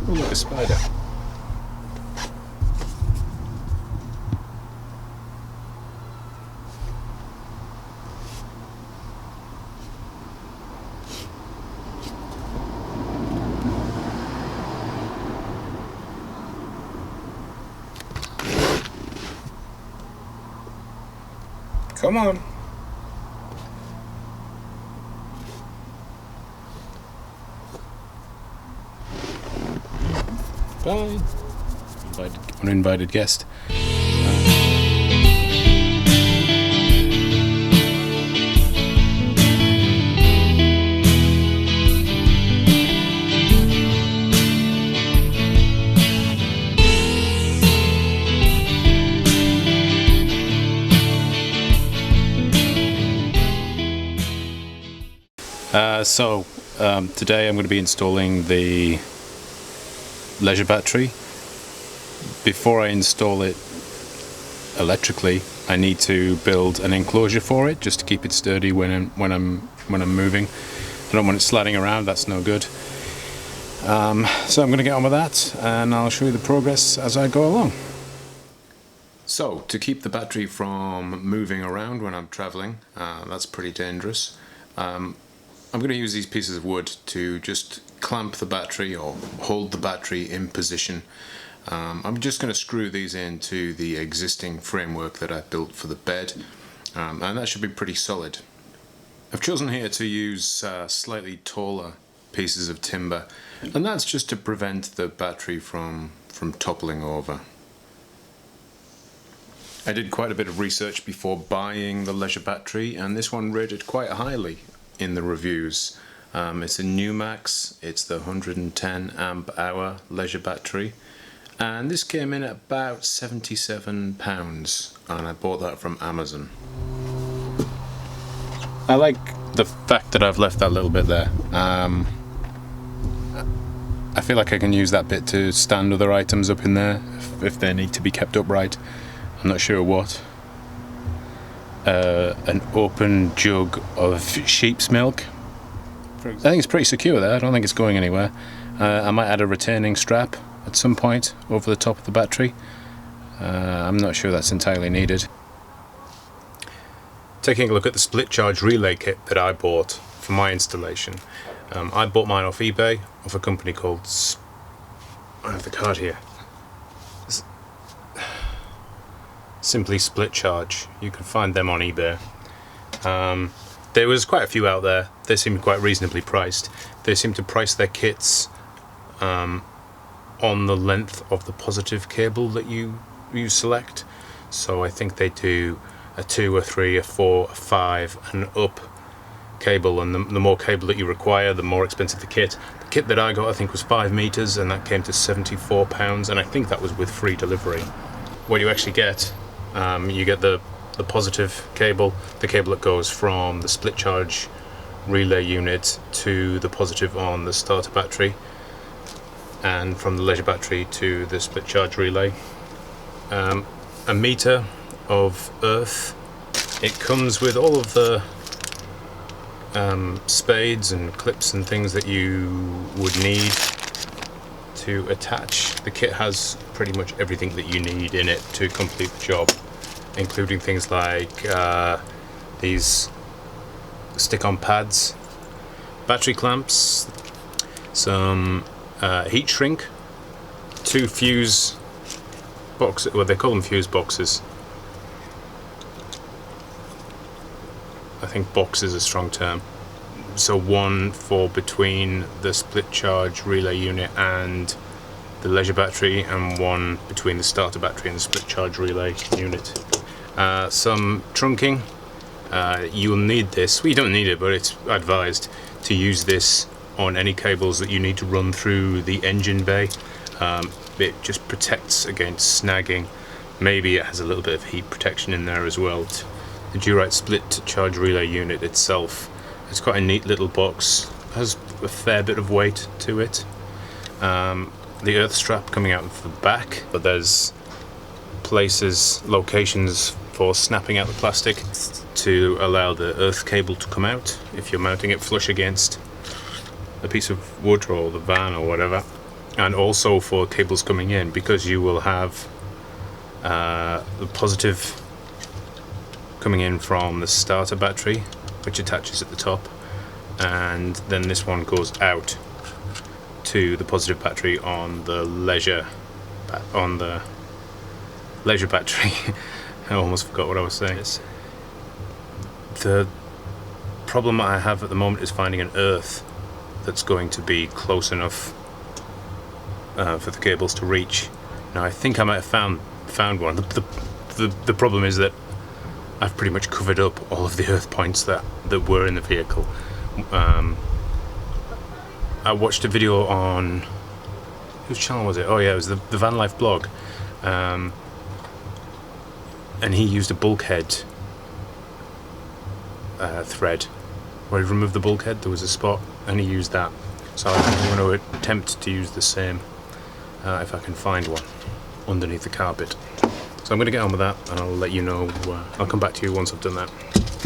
Oh, look, a spider. Come on. Bye. Uninvited guest. Today I'm going to be installing the leisure battery. Before I install it electrically, I need to build an enclosure for it just to keep it sturdy when I'm moving. I don't want it sliding around, that's no good. So I'm going to get on with that, and I'll show you the progress as I go along. So, to keep the battery from moving around when I'm traveling, that's pretty dangerous. I'm going to use these pieces of wood to just clamp the battery or hold the battery in position. I'm just going to screw these into the existing framework that I built for the bed, and that should be pretty solid. I've chosen here to use slightly taller pieces of timber, and that's just to prevent the battery from toppling over. I did quite a bit of research before buying the leisure battery, and this one rated quite highly in the reviews. It's a Numax, it's the 110 amp hour leisure battery, and this came in at about £77, and I bought that from Amazon. I like the fact that I've left that little bit there. I feel like I can use that bit to stand other items up in there if they need to be kept upright. I'm not sure what. An open jug of sheep's milk. I think it's pretty secure there. I don't think it's going anywhere. I might add a retaining strap at some point over the top of the battery. I'm not sure that's entirely needed. Taking a look at the split charge relay kit that I bought for my installation. I bought mine off eBay, off a company called I have the card here. Simply Split Charge. You can find them on eBay. There was quite a few out there. They seemed quite reasonably priced. They seem to price their kits on the length of the positive cable that you select. So I think they do a 2, a 3, a 4, a 5 and up cable, and the more cable that you require, the more expensive the kit. The kit that I got I think was 5 meters, and that came to £74, and I think that was with free delivery. What you actually get, you get the positive cable, the cable that goes from the split charge relay unit to the positive on the starter battery, and from the leisure battery to the split charge relay. A meter of earth. It comes with all of the spades and clips and things that you would need to attach. The kit has pretty much everything that you need in it to complete the job, including things like these stick-on pads, battery clamps, some heat shrink, 2 fuse boxes, well they call them fuse boxes. I think box is a strong term. So one for between the split charge relay unit and the leisure battery, and one between the starter battery and the split charge relay unit. Some trunking. You'll need this. We don't need it, but it's advised to use this on any cables that you need to run through the engine bay. It just protects against snagging. Maybe it has a little bit of heat protection in there as well. The Durite split charge relay unit itself, it's quite a neat little box, has a fair bit of weight to it. The earth strap coming out of the back, but there's locations for snapping out the plastic to allow the earth cable to come out if you're mounting it flush against a piece of wood or the van or whatever. and also for cables coming in, because you will have the positive coming in from the starter battery, which attaches at the top, and then this one goes out to the positive battery on the leisure battery. I almost forgot what I was saying. The problem I have at the moment is finding an earth that's going to be close enough for the cables to reach. Now I think I might have found one. The problem is that I've pretty much covered up all of the earth points that were in the vehicle. I watched a video on, whose channel was it? Oh yeah, it was the Van Life blog, and he used a bulkhead thread where he removed the bulkhead. There was a spot, and he used that. So I'm going to attempt to use the same if I can find one underneath the carpet. So I'm going to get on with that, and I'll let you know. I'll come back to you once I've done that.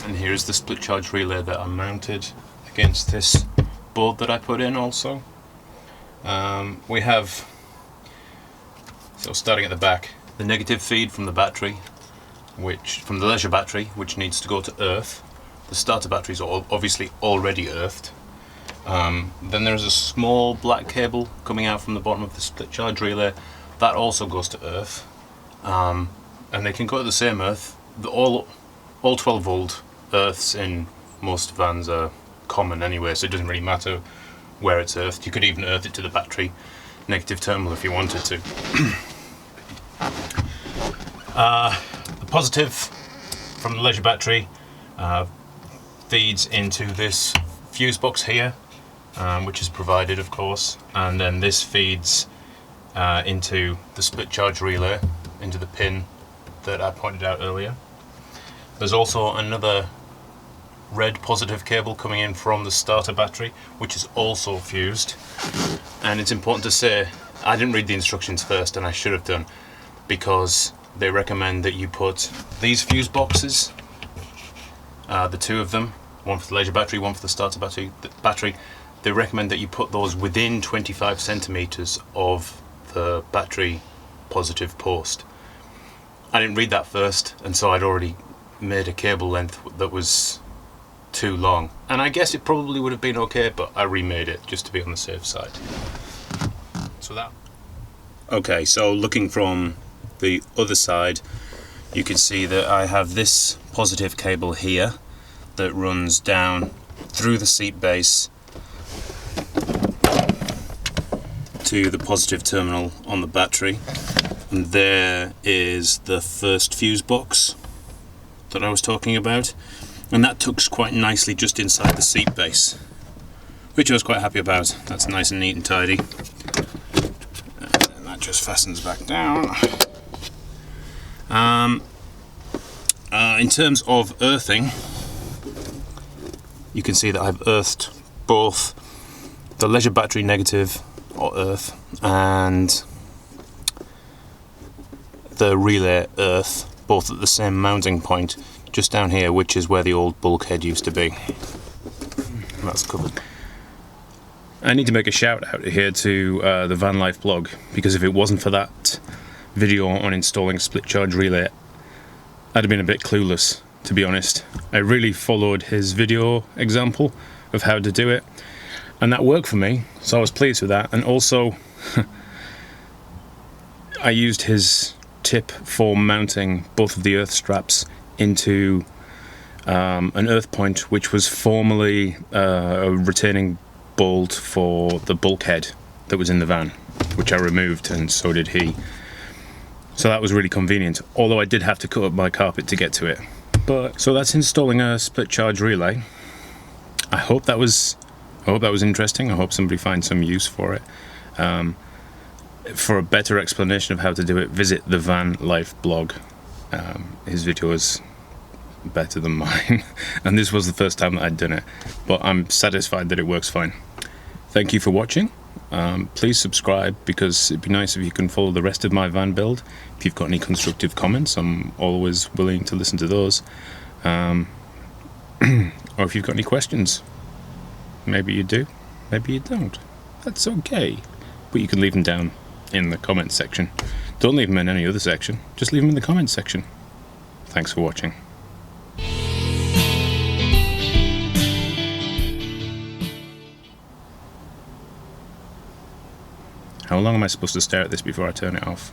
And here's the split charge relay that I mounted against this board that I put in also. We have, so starting at the back, the negative feed from the battery, from the leisure battery, which needs to go to earth. The starter battery is obviously already earthed. Then there's a small black cable coming out from the bottom of the split charge relay. That also goes to earth. And they can go to the same earth. All 12 volt earths in most vans are common anyway, so it doesn't really matter where it's earthed. You could even earth it to the battery negative terminal if you wanted to. The positive from the leisure battery feeds into this fuse box here, which is provided, of course, and then this feeds into the split charge relay, into the pin that I pointed out earlier. There's also another red positive cable coming in from the starter battery, which is also fused. And it's important to say, I didn't read the instructions first, and I should have done, because they recommend that you put these fuse boxes, the two of them, one for the leisure battery, one for the starter battery, they recommend that you put those within 25 centimeters of the battery positive post. I didn't read that first, and so I'd already made a cable length that was too long, and I guess it probably would have been okay, but I remade it just to be on the safe side. Okay, so looking from the other side, you can see that I have this positive cable here that runs down through the seat base to the positive terminal on the battery, and there is the first fuse box that I was talking about, and that tucks quite nicely just inside the seat base, which I was quite happy about. That's nice and neat and tidy, and that just fastens back down. In terms of earthing, you can see that I've earthed both the leisure battery negative, or earth, and the relay earth, both at the same mounting point, just down here, which is where the old bulkhead used to be. That's covered. I need to make a shout out here to the Van Life blog, because if it wasn't for that video on installing split charge relay, I'd have been a bit clueless, to be honest. I really followed his video example of how to do it, and that worked for me, so I was pleased with that. And also I used his tip for mounting both of the earth straps into an earth point, which was formerly a retaining bolt for the bulkhead that was in the van, which I removed, and so did he. So that was really convenient, although I did have to cut up my carpet to get to it. But so that's installing a split charge relay. I hope that was interesting. I hope somebody finds some use for it. For a better explanation of how to do it, visit the Van Life blog. His video is better than mine, and this was the first time that I'd done it, but I'm satisfied that it works fine. Thank you for watching. Please subscribe, because it'd be nice if you can follow the rest of my van build. If you've got any constructive comments, I'm always willing to listen to those. Or if you've got any questions, maybe you do, maybe you don't. That's okay. but you can leave them down in the comments section. Don't leave them in any other section, just leave them in the comments section. Thanks for watching. How long am I supposed to stare at this before I turn it off?